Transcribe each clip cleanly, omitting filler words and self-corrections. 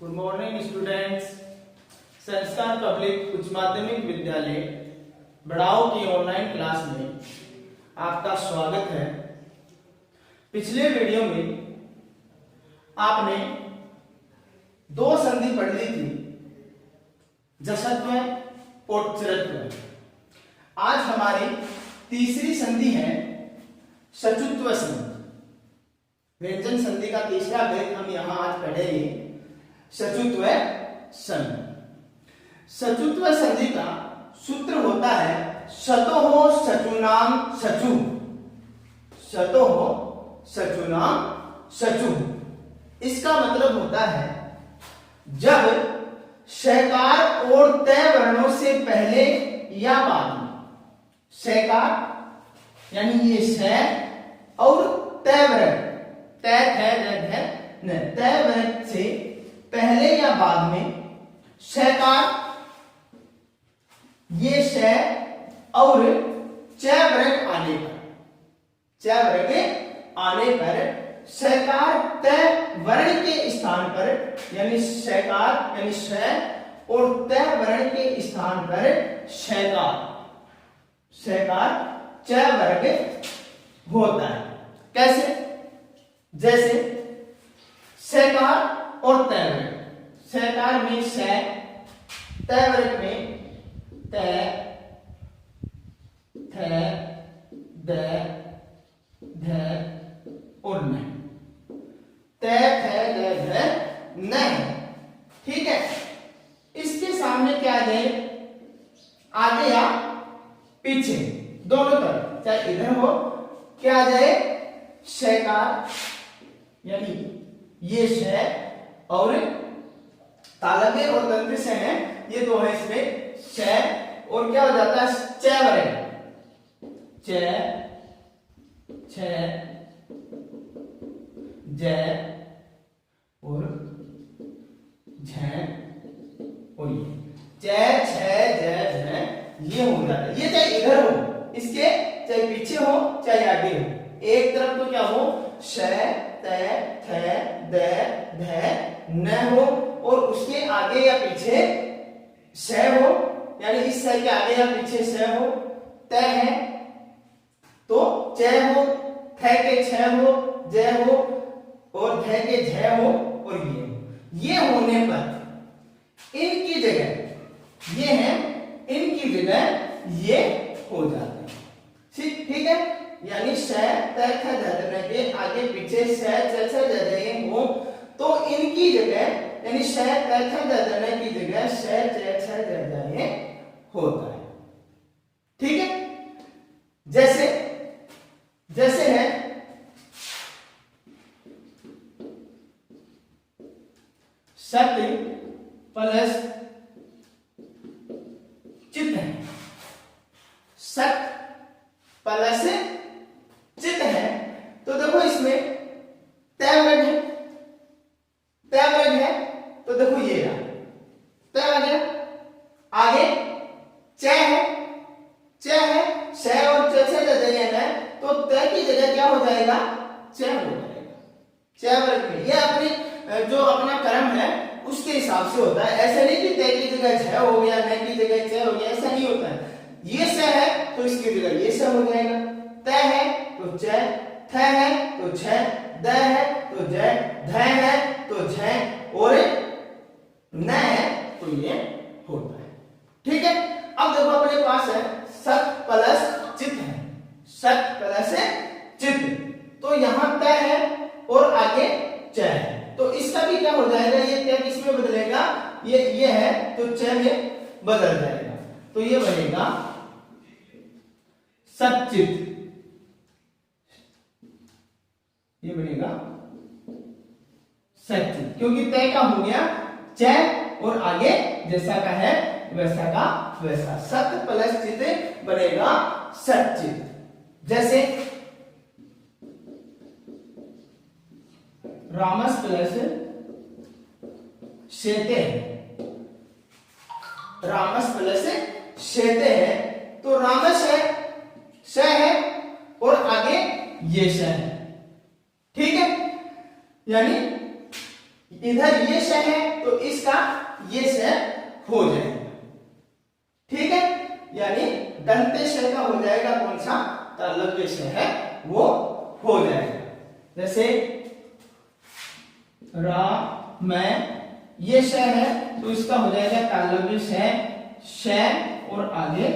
Good morning students. संस्कार public उच्च माध्यमिक विद्यालय बड़ाव की ऑनलाइन क्लास में आपका स्वागत है। पिछले वीडियो में आपने दो संधि पढ़ ली थी, जसत्व और चरत्व। आज हमारी तीसरी संधि है सचुत्व संधि। व्यंजन संधि का तीसरा भेद हम यहां आज पढ़ेंगे, सचुत्व संधि। सचुत्व संधि का सूत्र होता है सतोः सचुनाम सचु। सतोः सचुनाम सचु। इसका मतलब होता है जब शकार और तय वर्णों से पहले या बाद में, शकार यानी ये श और तय वर्ण, तय वर्ण से पहले या बाद में शकार, ये श और च वर्ण आने पर, च वर्ण आने पर शकार तय वर्ण के स्थान पर यानी शकार यानी श और तय वर्ण के स्थान पर शकार, शकार च वर्ग होता है। कैसे? जैसे शकार और तय वर्ग, शकार में श, तय वर्ग में तय, थ, द, ध और न। तय, थ, द, ध, न। ठीक है, इसके सामने क्या आ जाए? आगे या पीछे, दोनों तरफ, चाहे इधर हो, क्या आ जाए? शकार यानी ये श और तालव्य और दंत से है, ये दो है, इसमें श और क्या हो जाता है? च वर्ण, च, छ, ज और झ और ये च, छ, ज, झ, ये हो जाता है। ये चाहे इधर हो, इसके चाहे पीछे हो चाहे आगे हो, एक तरफ तो क्या हो? श, त, थ, द, ध, न हो और उसके आगे या पीछे श हो, यानी इस श के आगे या पीछे श हो। त है तो च हो, थ के छ हो, ज हो और ध के झ हो और ये हो। ये होने पर इनकी जगह ये है, इनकी जगह ये हो जाते हैं। ठीक है, यानी श, त, थ, द, ध के आगे पीछे श, च, छ, ज, ज हो तो इनकी जगह यानी श, त, थ, द, ध की जगह श, च, छ, ज, ज होता है। ठीक है, जैसे जैसे है सत प्लस चित है, सत प्लस चित है तो देखो इसमें तय वर्ग है, तय वर्ग है तो देखो ये रहा तय वर्ग। आगे च है, च है, श और च से जगह है तो तय की जगह क्या हो जाएगा? च हो जाएगा, च वर्ग में। ये अपनी जो अपना क्रम है उसके हिसाब से होता है, ऐसा नहीं कि तय की जगह छ हो गया, न की जगह च हो गया, ऐसा नहीं होता है। ये स है तो इसकी जगह ये स हो जाएगा, तय है तो च, थ है तो छ, द है तो ज, ध है तो झ और न है तो ये होता है। ठीक है, अब देखो अपने पास है सत प्लस चित है, सत प्लस चित तो यहां तय है और आगे च है तो इसका भी क्या हो जाएगा? ये तय किसमें बदलेगा? ये है तो च में बदल जाएगा तो ये बनेगा सचित, ये बनेगा सचित क्योंकि तय का हो गया च और आगे जैसा का है वैसा का वैसा, सत प्लस चित बनेगा सचित। जैसे रामस प्लस शेते है, रामस प्लस शेते है तो रामस है, श है और आगे ये श है। ठीक है, यानी इधर ये श है तो इसका ये श हो जाएगा, ठीक है। यानी दंते श का हो जाएगा कौन सा, तालव्य श है वो हो जाएगा। जैसे रा मैं ये श है तो इसका हो जाएगा तालव्य श और आगे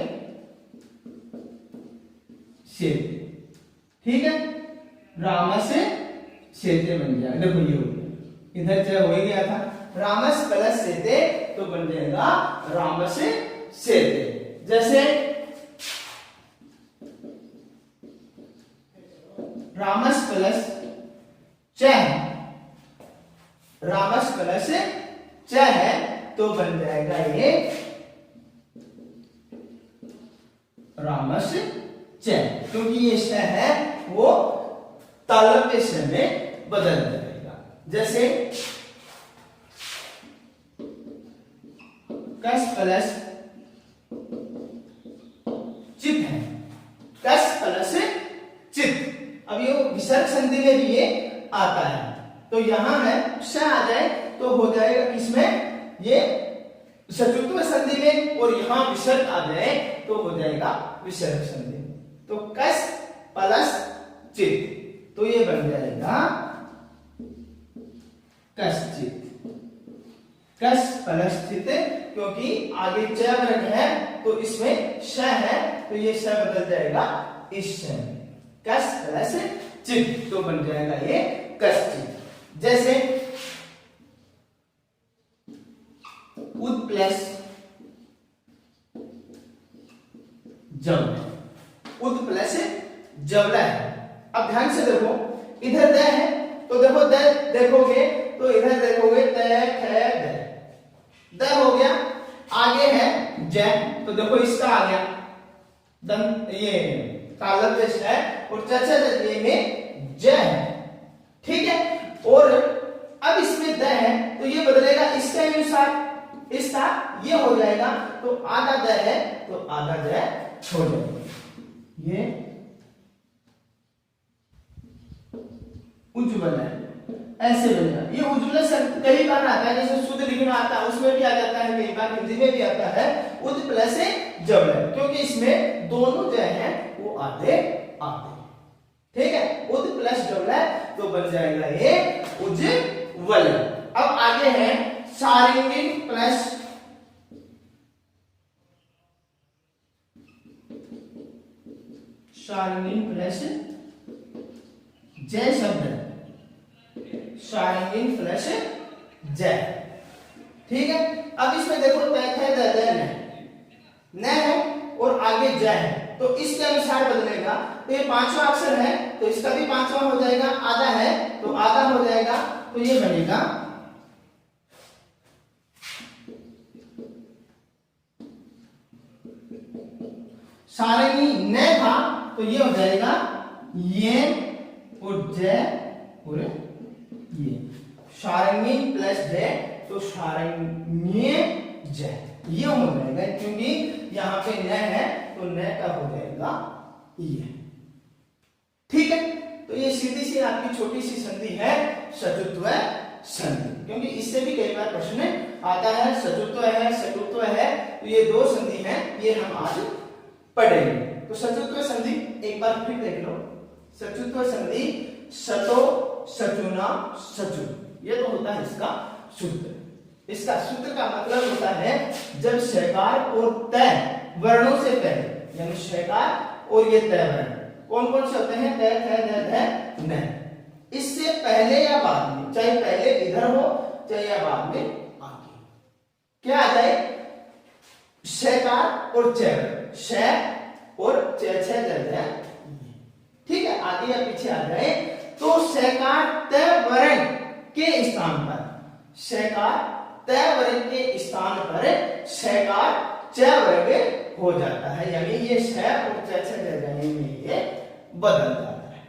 से, ठीक है। रामस सेते बन जाएगा, देखो ये हो गया, इधर च हो गया था, रामस प्लस सेते तो बन जाएगा रामस सेते। जैसे रामस प्लस च, रामस प्लस च है तो बन जाएगा ये रामस च, क्योंकि ये श है वो तालव्य श में बदल जाएगा। जैसे कस प्लस चित है, कस प्लस चित, अब ये विसर्ग संधि में भी ये आता है, तो यहां है श आ जाए तो हो जाएगा किसमें, ये चतुर्थ संधि में, और यहां विसर्ग आ जाए तो हो जाएगा विसर्ग संधि। तो कस प्लस चित तो ये बन जाएगा कश्चित, कस प्लस चित, क्योंकि आगे च वर्ग है तो इसमें श है तो ये श बदल जाएगा इस श में, कस प्लस चित तो बन जाएगा ये कश्चित। जैसे उद प्लस जब, उद प्लस जबला है। अब ध्यान से देखो, इधर द है तो देखो द देखोगे तो इधर देखोगे त ख द हो गया, आगे है ज तो देखो इसका आ गया दंत, ये तालव्य श है और चचे में ज है, ठीक है। और अब इसमें द है तो ये बदलेगा इसके अनुसार, इसका ये हो जाएगा तो आधा द है तो आधा द हो जाएगा, ये उज्ज्वल है ऐसे बनेगा। ये उज्ज्वल शब्द कई बार आता है, जैसे शुद्ध लिखना आता है उसमें भी आ जाता है, कई बार हिंदी में भी आता है उद प्लस जबल, क्योंकि इसमें दोनों जो है वो आधे आते, ठीक है। उद प्लस जबल तो बन जाएगा ये उज्ज्वल। अब आगे है सारिंगिन प्लस सारिंगिन प्लस जय शब्द, सारिंगिन प्लस जय, ठीक है। अब इसमें देखो न है और आगे जय है तो इसके अनुसार बदलेगा, तो ये पांचवा अक्षर है तो इसका भी पांचवा हो जाएगा, आधा है तो आधा हो जाएगा, तो ये बनेगा सारंगी न था तो ये हो जाएगा ये और जय और ये, सारंगी प्लस जय तो सारंगी जय ये हो जाएगा, क्योंकि यहाँ पे न है तो न का हो जाएगा ये, ठीक है। तो ये सीधी सी आपकी छोटी सी संधि है सचुत्व संधि, क्योंकि इससे भी कई बार प्रश्न आता है, सचुत्व है सचुत्व है, तो ये दो संधि हैं, ये हम आज पढ़ेंगे। तो सचुत्व संधि एक बार फिर देख लो, सचुत्व संधि सतो सचुना सचु, ये तो होता है इसका सूत्र। इसका सूत्र का मतलब होता है जब शकार और तय वर्णों से पहले, यानी शकार और ये तय वर्ण कौन कौन से होते हैं, तय थ ध न, इससे पहले या बाद में, चाहे पहले इधर हो चाहे या बाद में आगे, क्या आ जाए शकार और च, श और च, ठीक है, आगे या पीछे आ जाए तो शकार तय वर्ण के स्थान पर, शकार तय वर्ण के स्थान पर शकार च वर्ग हो जाता है, यानी ये श और च में ये बदल जाता है।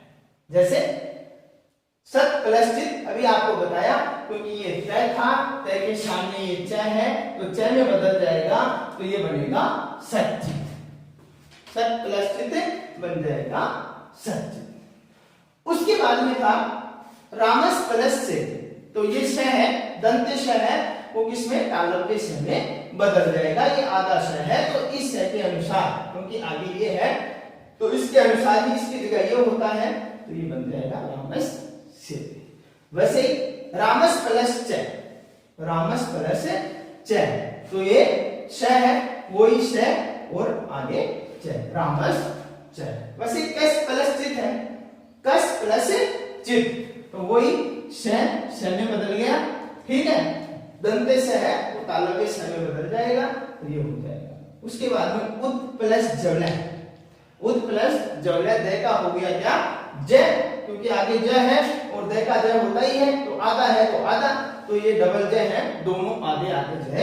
जैसे सत प्लस चित अभी आपको बताया, क्योंकि ये तय था, तय के सामने ये च है तो च में बदल जाएगा तो ये बनेगा सच्चित, सत प्लस चित बन जाएगा सच्चित। उसके बाद में था रामस प्लस से, तो ये श है दंत श है वो किसमें तालव्य श में बदल जाएगा। ये आधा श है तो इस श के अनुसार, क्योंकि आगे ये है तो इसके अनुसार ही इसकी जगह ये होता है, तो ये बन जाएगा रामस च। वैसे ही रामस प्लस च, रामस प्लस च, तो ये श है वही श और आगे च, रामस च। वैसे कस प्लस चित है, कस प्लस चित, तो वही श में बदल गया, ठीक है। दंत स है वो तालव्य स में बदल जाएगा, तो ये हो जाएगा। उसके बाद में उद प्लस जवलय, उद प्लस जवलय द का हो गया क्या ज, क्योंकि आगे ज है और द का ज होता ही है, तो आधा है तो आधा, तो ये डबल ज है, दोनों आधे आधे ज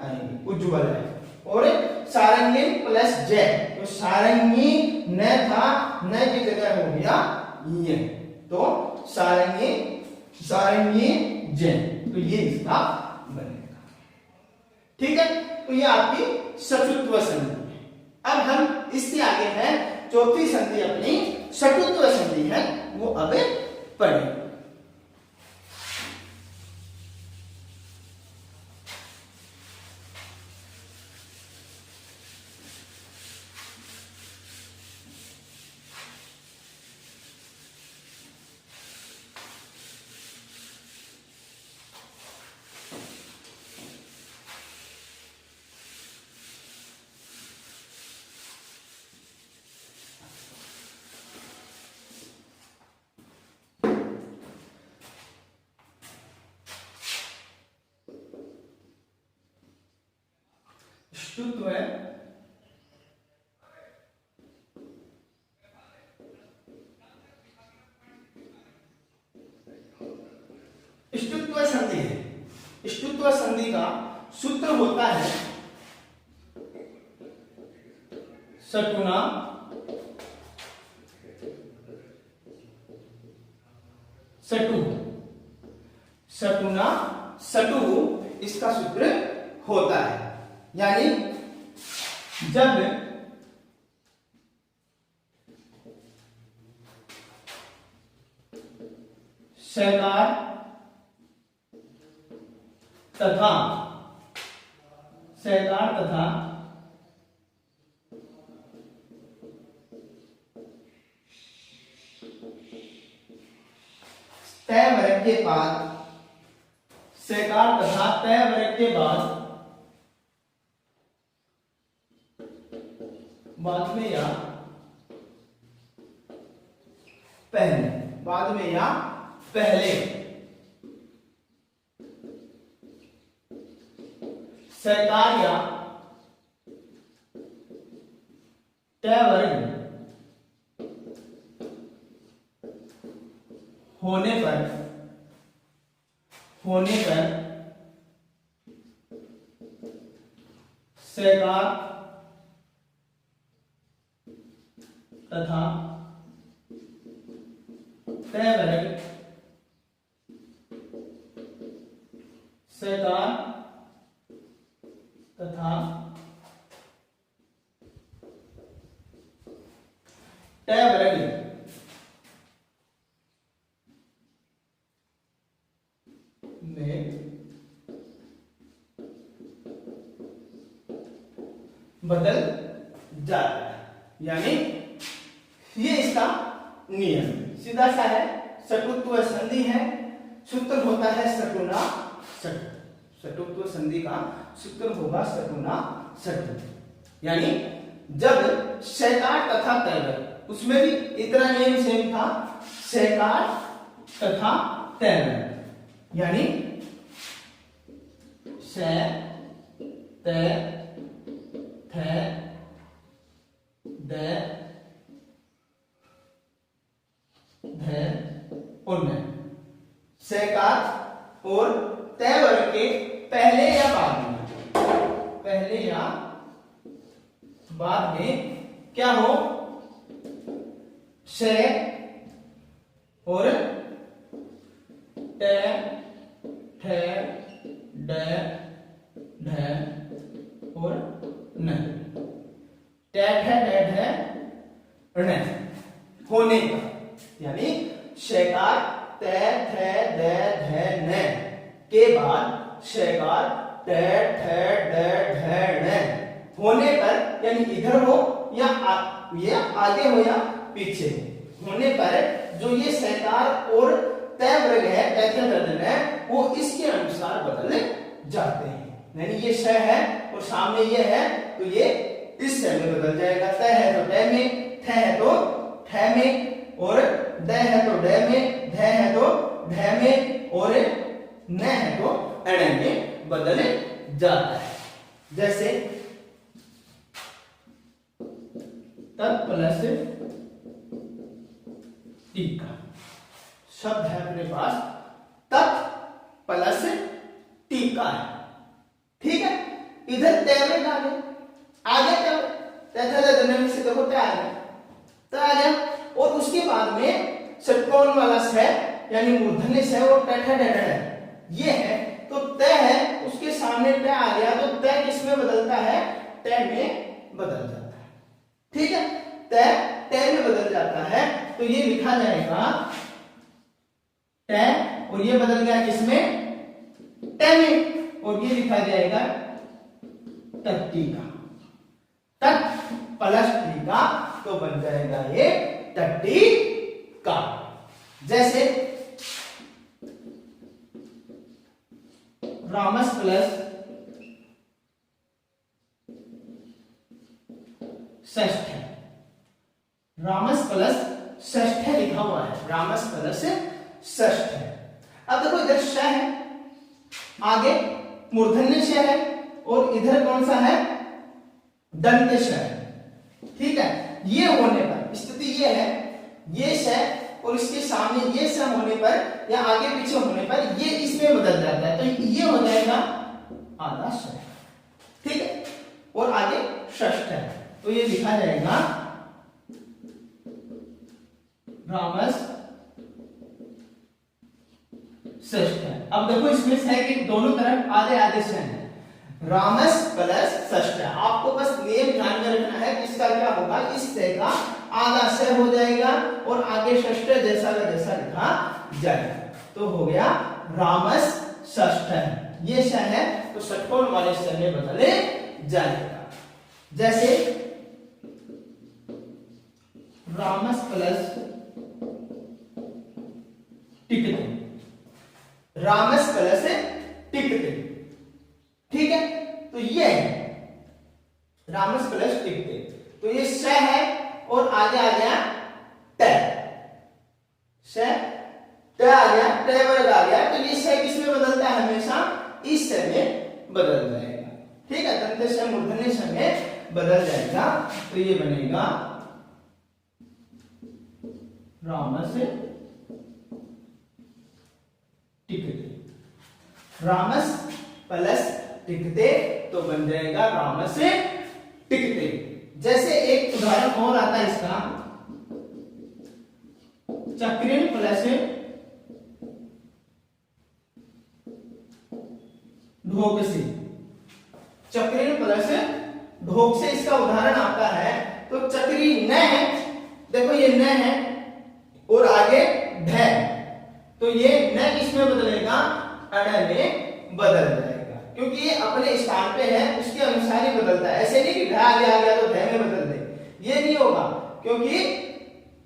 आएंगे, उज्ज्वल है। और सारंगी प्लस ज, तो सारंगी न था, न की जगह हो गया ये, तो सारंगी सारंगी ज, तो ये इसका बनेगा, ठीक है। तो ये आपकी सचुत्व संधि है। अब हम इससे आगे है चौथी संधि अपनी षटुत्व संधि है, वो अब पढ़ें। षटुत्व है षटुत्व संधि है। षटुत्व संधि का सूत्र होता है षटुना सटु, षटुना सटु इसका सूत्र होता है। यानी जब शकार तथा शकार तथा तय वर्ग के बाद, शकार तथा तय वर्ग के बाद में या पहले, बाद में या पहले शकार या तय वर्ग होने पर शकार तथा तय वर्ग शकार तथा तय वर्ग में बदल जाता है। यानी ये इसका नियम सीधा सा है, षटुत्व संधि है, सूत्र होता है षटुना सटु, षटुत्व संधि का सूत्र होगा षटुना सटु। यानी जब शकार तथा तय वर्ग, उसमें भी इतना नियम सेम था, शकार तथा तय वर्ग, यानी श तय थ द ध और न, शकार और तय वर्ग के पहले या बाद में, पहले या बाद में क्या हो, श और ट ठ ड ढ और न, ट ठ ड ढ ण होने का, यानी शकार त थ द ध न के बाद शैकार टे ठे डे ढे ढे होने पर, यानी इधर हो या ये आगे हो या पीछे होने पर जो ये शैकार और तय वर्ग है, तय वर्ग है, वो इसके अनुसार बदल जाते हैं। यानी ये श है और सामने ये है तो ये इस श में बदल जाएगा। तय है तो तय में, थ है तो ठ में, और ड है तो ड में, ध है तो ढ में, और न है तो अण में बदल जाता है। जैसे तत् प्लस टीका शब्द है अपने पास, तत् प्लस टीका है, ठीक है। इधर तैवरेज आ गया, आगे तैवरेज से देखो तय आ गया, तय आ गया, और उसके बाद में षटकोण वाला स यानी मूर्धन्य स और टठ ये है, तो तय है उसके सामने तय आ गया, तो तय किसमें बदलता है, तय में बदल जाता है, ठीक है। तय तय में बदल जाता है, तो ये लिखा जाएगा तय, और ये बदल गया किसमें, तय में, और ये लिखा जाएगा तट्टिका, तत् प्लस टीका, तो बन जाएगा ये तट्टिका। जैसे रामस प्लस षष्ठ, रामस प्लस षष्ठ लिखा हुआ है, रामस प्लस षष्ठ। अब देखो इधर श है, आगे मूर्धन्य श है, और इधर कौन सा है, दंत श है, ठीक है। ये होने पर स्थिति ये है, ये श और इसके सामने ये स होने पर या आगे पीछे होने पर ये इसमें बदल जाता है, तो ये हो जाएगा आधा श, ठीक है, और आगे षष्ठ है, तो ये लिखा जाएगा रामस षष्ठ है। अब देखो इसमें स के दोनों तरफ आधे आधे स है, रामस प्लस षष्ठ। आपको बस नियम ध्यान में रखना है कि इसका क्या होगा, इस स का आधा स हो जाएगा और आगे षष्ठ जैसा का जैसा लिखा जाएगा, तो हो गया रामस षष्ठ है। ये स है तो षटकोण वाले स में बदले जाएगा। जैसे रामस प्लस टिकते, रामस प्लस टिकते, ठीक है, तो ये है रामस प्लस टिकते, तो ये स है और आगे आ गया तय, स तय आ गया, तय वर्ग आ गया, तो ये स किसमें बदलता है, हमेशा इस स में बदल जाएगा, ठीक है, दंत स मूर्धन्य स में बदल जाएगा, तो ये बनेगा रामस टिकते, रामस प्लस टिकते, तो बन जाएगा रामस टिकते। जैसे एक उदाहरण और आता है इसका, चक्रीण प्लस ढोक से, चक्रीण प्लस ढोक से इसका उदाहरण आता है, तो चक्री न है, देखो ये न है और आगे ढ, तो ये न किसमें बदलेगा, अण में बदल जाएगा, क्योंकि ये अपने स्थान पे है उसके अनुसार ही बदलता है। ऐसे नहीं कि ढ आगे आ गया तो ढ में बदल दे, ये नहीं होगा, क्योंकि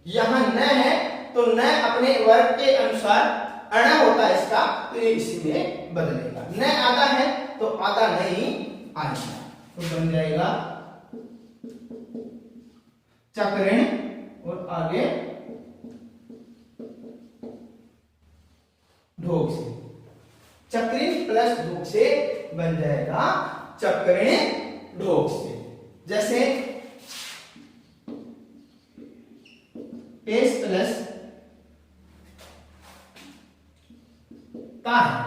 यहां न है तो न अपने वर्ग के अनुसार अण होता है इसका, तो ये इसी में बदलेगा। न आधा है तो आधा नहीं आएगा, तो बन जाएगा चक्रण और आगे ढोक से, चक्रीण प्लस ढोक से बन जाएगा चक्रीण ढोक से। जैसे पेश प्लस ता है,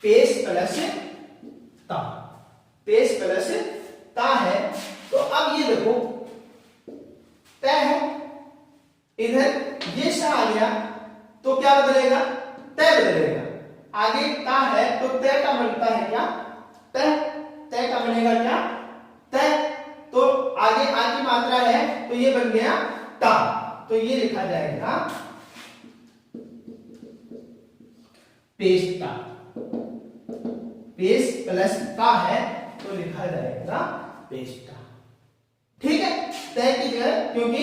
पेश प्लस ता, पेश प्लस ता है, तो अब ये देखो तय है, इधर ये सा आ गया तो क्या बदलेगा, तय बदलेगा, आगे ता है तो तय का बनता है क्या, तय, तय का बनेगा क्या, तय, तो आगे आगे मात्रा है तो ये बन गया ता, तो ये लिखा जाएगा पेशता, पेश प्लस ता है तो लिखा जाएगा पेस्टा। ठीक है, तय की जगह, क्योंकि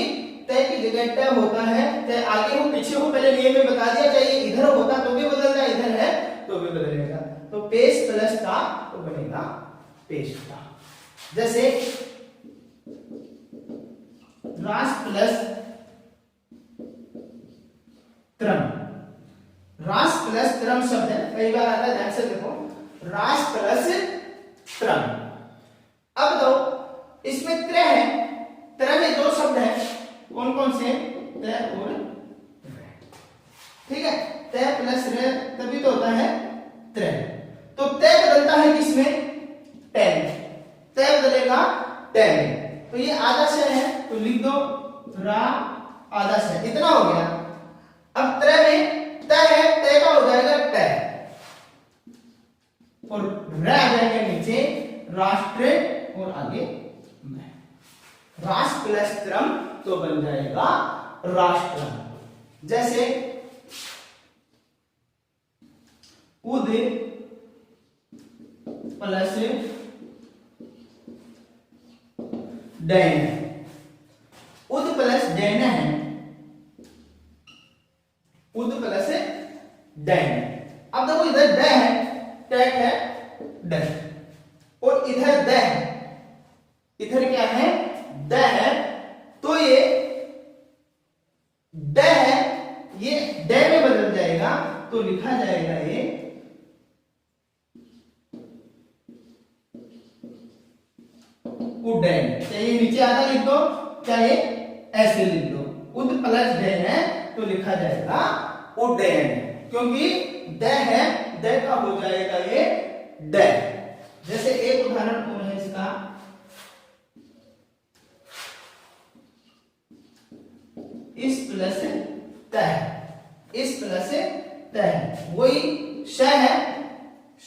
तय की जगह ट होता है, तय आगे हो पीछे हो पहले नियम में बता दिया, चाहिए इधर होता तो भी बदलता, इधर है तो भी बदलेगा, तो पेश प्लस ता तो बनेगा पेस्टा। जैसे रास प्लस त्रम, रास प्लस त्रम शब्द है, कई बार आता है, ध्यान से देखो, रास प्लस त्रम। अब दो इसमें त्र है, त्र में दो शब्द है, कौन कौन से, त और रे। ठीक है, त प्लस रे तभी तो होता है त्र, तो त बदलता है किसमें, टेन, त बदलेगा टेन, तो ये आधा श है तो लिख दो रा आधा श, इतना हो गया। अब त्र में त है, त का हो जाएगा ट और र आ जाएगा नीचे राष्ट्र और आगे में, राष्ट्र प्लस त्रम तो बन जाएगा राष्ट्रम। जैसे उद प्लस डैन, उद प्लस डैन है, उद प्लस डैन। अब देखो इधर ड है, टैक है ड, और इधर द है, इधर क्या है द है, तो ये ड है, ये ड में बदल जाएगा तो लिखा जाएगा ये उड्डयन, चाहे नीचे आधा लिख दो चाहे ऐसे लिख दो, उद प्लस डैन है तो लिखा जाएगा उड्डयन, क्योंकि द है, द का हो जाएगा ये ड। जैसे एक उदाहरण और है इसका, इस प्लस तह, इस प्लस तह, वही श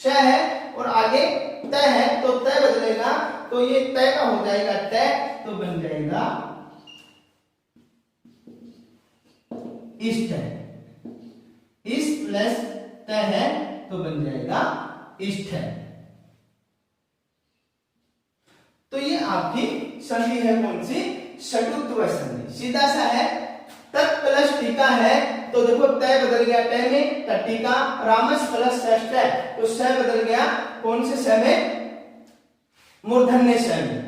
है और आगे त है तो त बदलेगा, तो ये त का हो जाएगा ट तो बन जाएगा इष्ट, इस प्लस त है तो बन जाएगा इष्ट। तो ये आपकी संधि है कौन सी, षटुत्व संधि, सीधा सा है। तत् प्लस टीका है तो देखो तय बदल गया ट में, टीका, रामस प्लस षष्ठ तो स बदल गया कौन से स में, मूर्धन्य स में।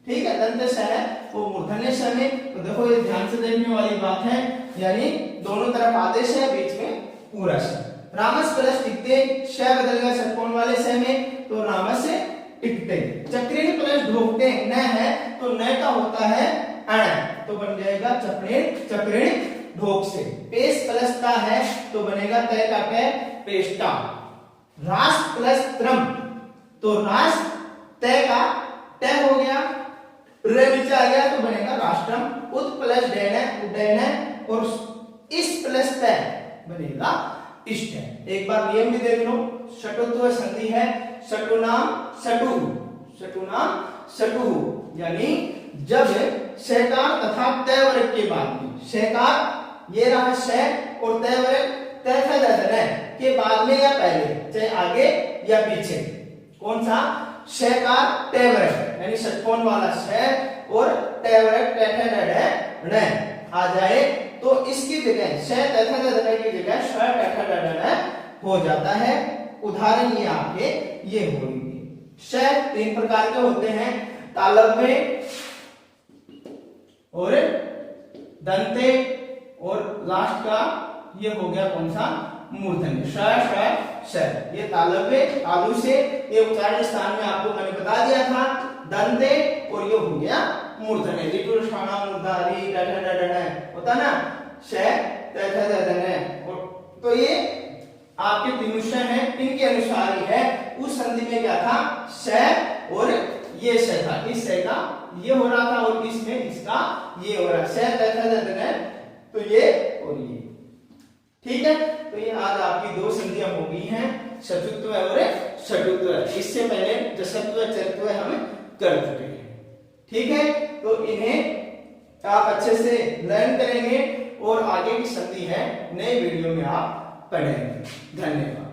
ठीक है, दंत स है वो मूर्धन्य स में, तो देखो ये ध्यान से देखने वाली बात है, यानी दोनों तरफ आदेश है, बीच में पूरा स। रामस प्लस टिकते, श बदल गया षटकोण वाले स में तो रामस टिकते। चक्रीय प्लस ढोकते न है तो न का होता है अण तो बन जाएगा चक्रीय, चक्रीय ढोक से। पेश प्लस ता है तो बनेगा तय का कै पेस्टा। रास प्लस त्रम तो रास तय का तय हो गया, रे नीचे आ गया तो बनेगा राष्ट्रम। उद प्लस डैन है, उड्डयन है, और इस प्लस तय बनेगा इष्ट है। एक बार नियम भी देख लो, षटुत्व संधि है, षटुनाम षटु, षटुनाम षटु, यानी जब शकार तथा तय वर्ग के बाद में, शकार ये रहा श और तय वर्ग तय के बाद में या पहले, चाहे आगे या पीछे, कौन सा शकार तय वर्ग यानी षटकोण वाला श और तय वर्ग न आ जाए तो इसकी जगह श तथा की जगह श तथा हो जाता है। उदाहरण ये आपके ये होंगे। श तीन प्रकार के होते हैं, तालव्य और दंते, और लास्ट का ये हो गया कौन सा, मूर्धन्य श। ये तालव्य तालु से, ये उच्चारण स्थान में आपको मैंने बता दिया था, दंते, और ये हो गया मूर्धन्य, लिटुर शाना मूर्धारी होता ना श और तो ये आपके तिमुष है, इनके अनुसार ही है। उस संधि में क्या था, श और ये श था, इस श का ये हो रहा था और इसमें इसका ये हो रहा है, तो ये और ये। ठीक है, तो ये आज आपकी दो संधियां हो गई हैं, षटुत्व और षटुत्व। इससे पहले जसत्व चरत्व हम कर चुके हैं। ठीक है, तो इन्हें आप अच्छे से लर्न करेंगे और आगे की संधि है नए वीडियो में आप पढ़ेंगे। धन्यवाद।